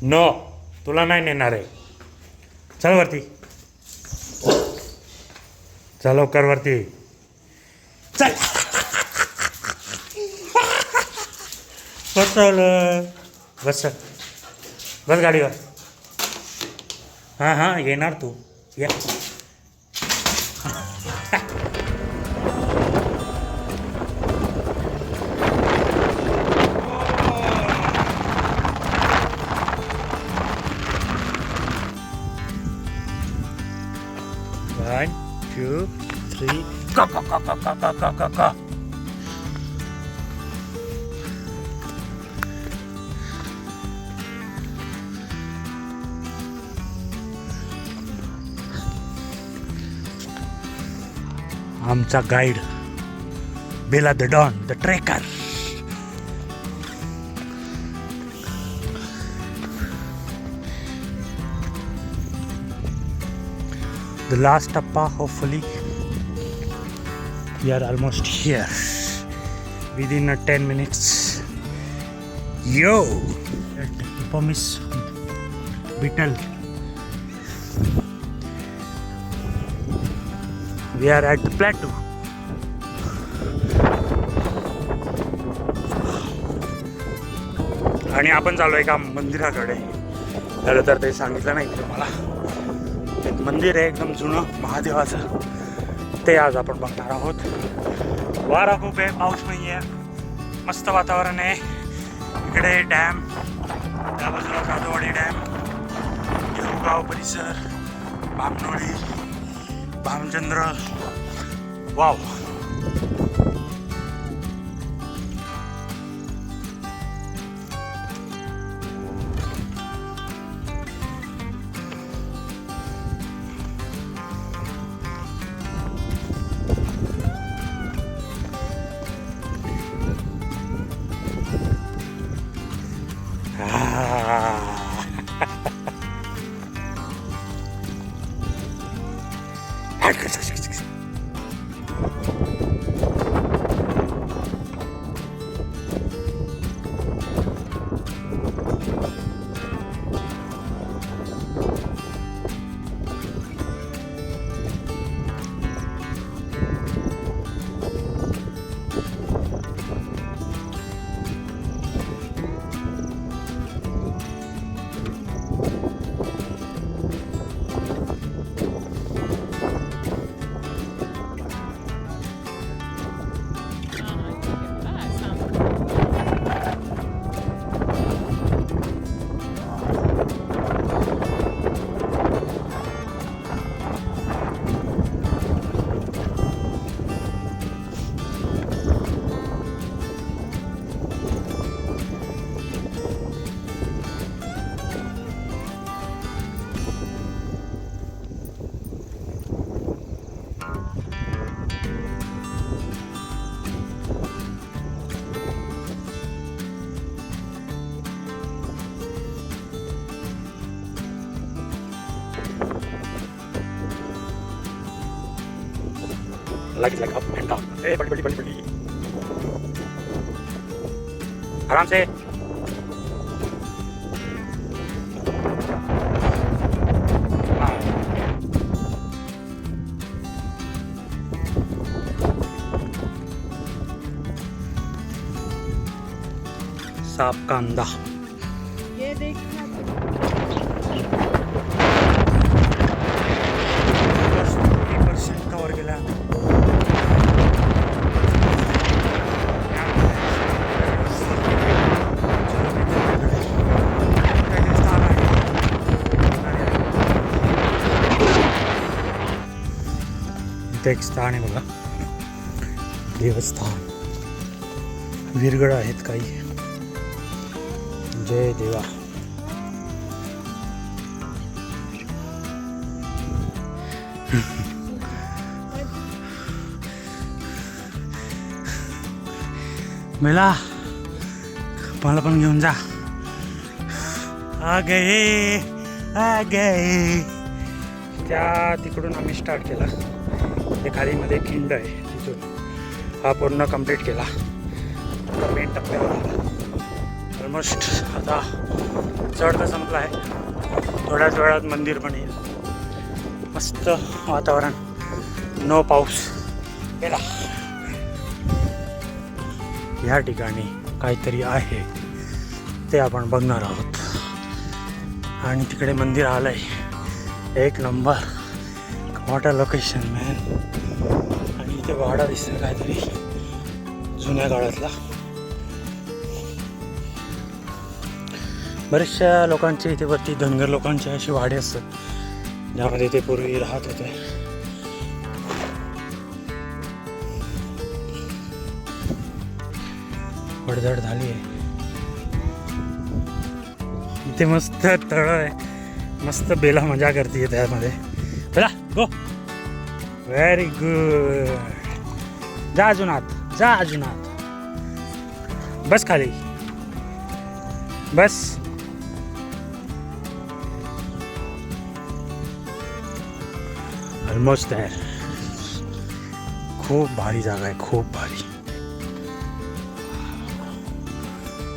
No, तुला नाही नेणार आहे. चल वरती, चल लवकर वरती चल. बसवलं, बस बस गाडीवर. हां हां येणार तू या. One, two, three, go. आमचा guide Bela the don the trekker. The last tappa, hopefully. We are almost here. Within 10 minutes. Yo! At Ipomis Beetle. We are at the plateau. आणि आपण चालू एका मंदिराकडे. खरं तर ते सांगितलं नाही तुम्हाला. एक मंदिर आहे एकदम जुनं महादेवाचं. ते आज आपण बघणार आहोत. वारा खूप आहे, पाऊस नाही आहे, मस्त वातावरण आहे. इकडे डॅम, त्या बाजूला कादोवाडी डॅम, येऊगाव परिसर, भामनोळी, Bhamchandra. Wow. Like up and down. Hey, बड़ी. आराम से. साफ कांदा. ये देख कवर केला. एक स्थान आहे बघा, देवस्थान. वीरगड आहेत काही. जय देवा. मेला मला पण घेऊन जा. आ गए. त्या तिकडून आम्ही स्टार्ट केला. ते खालीमध्ये खिंड आहे, तिथून हा पूर्ण कंप्लीट केला. आता मेन टप्प्यावर आला ऑलमोस्ट. आता चढ तर संपला आहे, थोड्याच वेळात मंदिर पण येईल. मस्त वातावरण, नो पाऊस गेला. या ठिकाणी काहीतरी आहे ते आपण बघणार आहोत. आणि तिकडे मंदिर आलंय, एक नंबर, वॉटर लोकेशन मॅन. आणि इथे वाडा दिसतोय काहीतरी जुन्या काळातला. बऱ्याचशा लोकांचे इथे वरती धनगर लोकांचे असे वाडे असतात ज्यामध्ये ते पूर्वी राहत होते. पडझड झाली आहे. इथे मस्त तळ आहे, मस्त बेला मजा करते त्यामध्ये. चला गो, व्हेरी गुड. जा अजून आत, जा अजून आत. बस खाली, बस. ऑलमोस्ट आहे. खूप भारी जागा आहे, खूप भारी.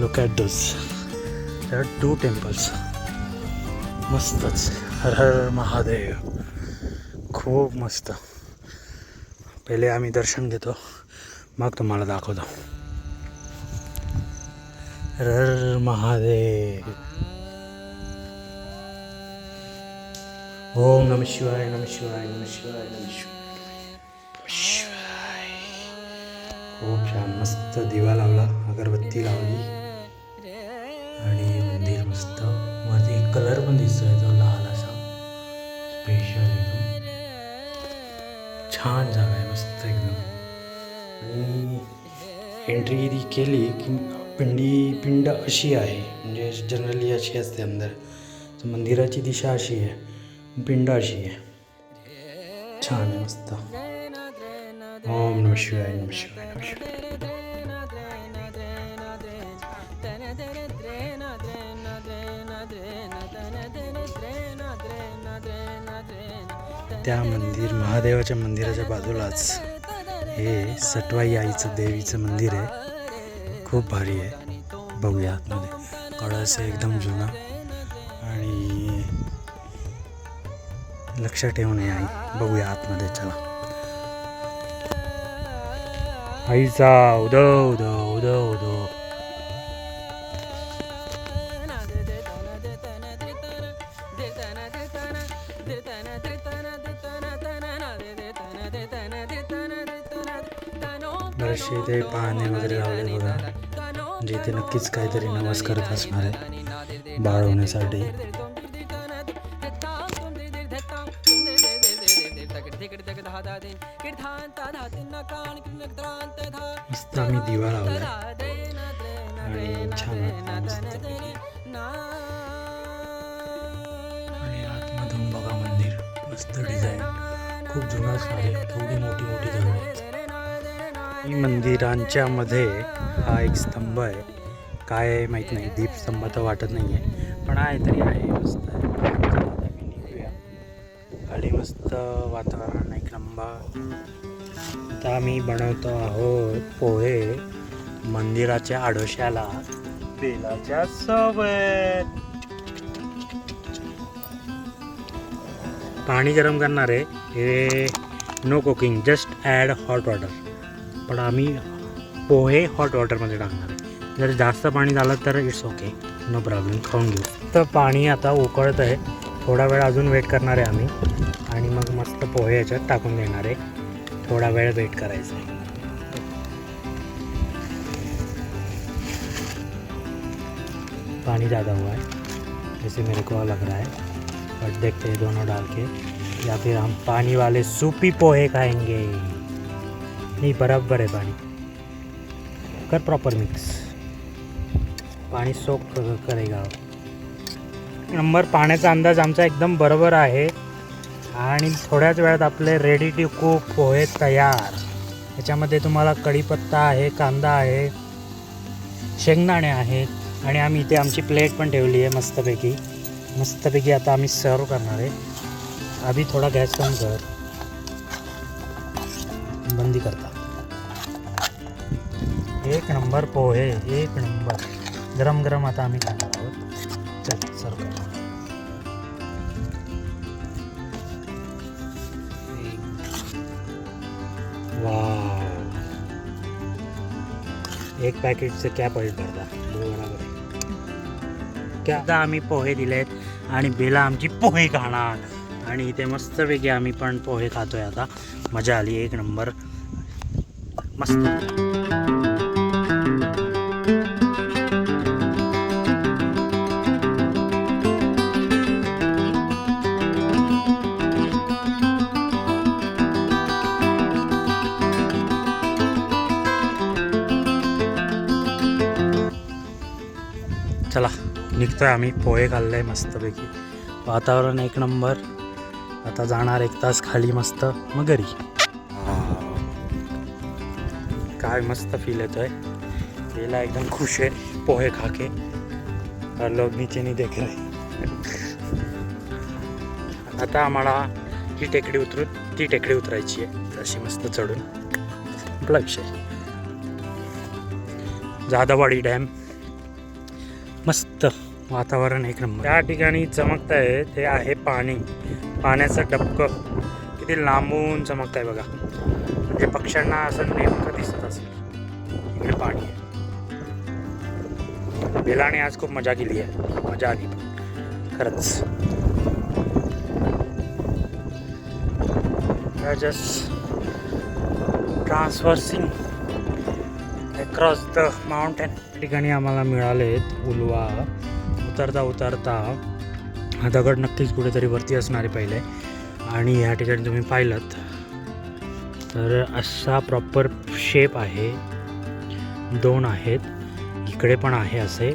Look at those, there are 2 temples. मस्तच. हर हर महादेव. खूप मस्त. पहिले आम्ही दर्शन घेतो, मग तुम्हाला दाखवतो. हर हर महादेव. ओम नमः शिवाय, नमः शिवाय, नमः शिवाय, नमः शिवाय. खूप छान. मस्त दिवा लावला, अगरबत्ती लावली आणि मंदिर मस्त. वरती कलर पण दिसतोय तो लाल असा, स्पेशल एकदम छान जागा आहे, मस्त एकदम. आणि एंट्री केली की पिंड अशी आहे, म्हणजे जनरली अशी असते अंदर. तर मंदिराची दिशा अशी आहे, पिंड अशी आहे. छान आहे, मस्त. ओम नमः शिवाय, नमः शिवाय, नमः शिवाय. त्या महादेवाच्या मंदिराच्या बाजूलाच हे सटवाई आईचं देवीचं मंदिर आहे. खूप भारी आहे. बघूया आतमध्ये. कळस आहे एकदम जुना. आणि लक्ष ठेवून आहे आई. बघूया आतमध्ये. चला. आईचा उदो उदो उदो उदो. बरेचसे इथे पाहणे वगैरे लावले बघा, म्हणजे इथे नक्कीच काहीतरी नवस करत असणार आहे बाळ होण्यासाठी. मस्त आम्ही दिवा लावलाय आणि छान वाटतं मस्त. आणि आतमधून बघा मंदिर, मस्त डिझाईन, खूप जुना आहे. थोडी मोठी मोठी झाडं आहेत. मंदिरांच्या मध्ये हा एक स्तंभ आहे. काय आहे माहीत नाही, दीपस्तंभ तर वाटत नाही आहे, पण आहे तरी आहे. मस्त आहे. खाली मस्त वातावरण, एक नंबर. आता आम्ही बनवतो आहोत पोहे मंदिराच्या आडोश्याला बेलाच्या सोबत. पाणी गरम करणार आहे हे, no cooking, just add hot water. पण आम्ही पोहे हॉट वॉटरमध्ये टाकणार आहे. जर जास्त पाणी झालं तर इट्स ओके, नो प्रॉब्लेम, खाऊन घेऊ. तर पाणी आता उकळत आहे, थोडा वेळ अजून वेट करणार आहे आम्ही. आणि मग मस्त पोहे याच्यात टाकून देणार आहे. थोडा वेळ वेट करायचा आहे. पानी ज़्यादा हुआ है जैसे मेरे को लग रहा है, बट देखते हैं दोनों डाल के, या फिर हम पानी वाले सूपी पोहे खाएंगे. नहीं, बराबर है पानी. कर प्रॉपर मिक्स. पाणी सोक करेगा. नंबर. पाण्याचा अंदाज आमचा एकदम बरोबर आहे. आणि थोड्याच वेळात आपले रेडी टू कुक पोहे तयार. याच्यामध्ये तुम्हाला कढीपत्ता आहे, कांदा आहे, शेंगदाणे आहेत. आणि आम्ही इथे आमची प्लेट पण ठेवली आहे मस्तपैकी. आता आम्ही सर्व करणार आहे. अभी थोडा गॅस कम कर, बंदी करता. एक नंबर पोहे, एक नंबर. गरम गरम आता आम्ही खाणार आहोत. चल. एक पॅकेटचे क्या पैसे भरता बरोबर आहे क्या. आता आम्ही पोहे दिलेत आणि बेला आमची पोहे खाणार आणि इथे मस्तपैकी आम्ही पण पोहे खातोय आता. मजा आली एक नंबर मस्त. चला निघतोय आम्ही. पोहे खाल्ले मस्तपैकी. वातावरण एक नंबर. आता जाणार 1 तास खाली मस्त मग घरी. काय मस्त फील येतोय. बेला एकदम खुश आहे पोहे खाके. और लोग नीचे नहीं देख रहे. आता आम्हाला ही टेकडी उतरून ती टेकडी उतरायची आहे अशी मस्त चढून. आपला विषय जाधववाडी डॅम. मस्त वातावरण एक नंबर. त्या ठिकाणी चमकत आहे ते आहे पाणी. पाण्याचं डबकं किती लांबून चमकत आहे बघा. म्हणजे पक्ष्यांना असं नेमकं दिसत असेल इकडे पाणी आहे. बेलाने आज खूप मजा केली आहे. मजा आली खरंच. Just transversing across the mountain. ठिकाणी आम्हाला मिळाले उलवा. उतरता उतरता हा दगड नक्कीच कुठेतरी वरती असणारे पहिले. आणि ह्या ठिकाणी तुम्ही पाहिलं तर असा प्रॉपर शेप आहे. 2 आहेत इकडे पण आहे असे.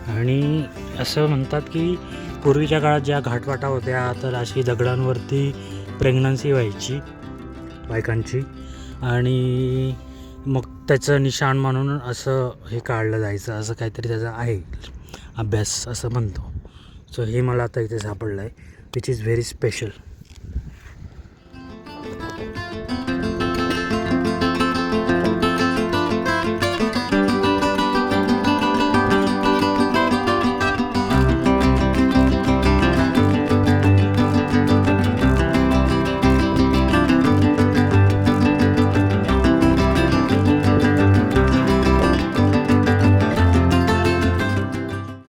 आणि असं म्हणतात की पूर्वीच्या काळात ज्या घाटवाटा होत्या तर अशी दगडांवरती प्रेग्नन्सी व्हायची बायकांची. आणि मग त्याचं निशाण म्हणून असं हे काढलं जायचं असं काहीतरी त्याचा आहे अभ्यास असं म्हणतो. सो हे मला आता इथे सापडलं आहे विच इज व्हेरी स्पेशल.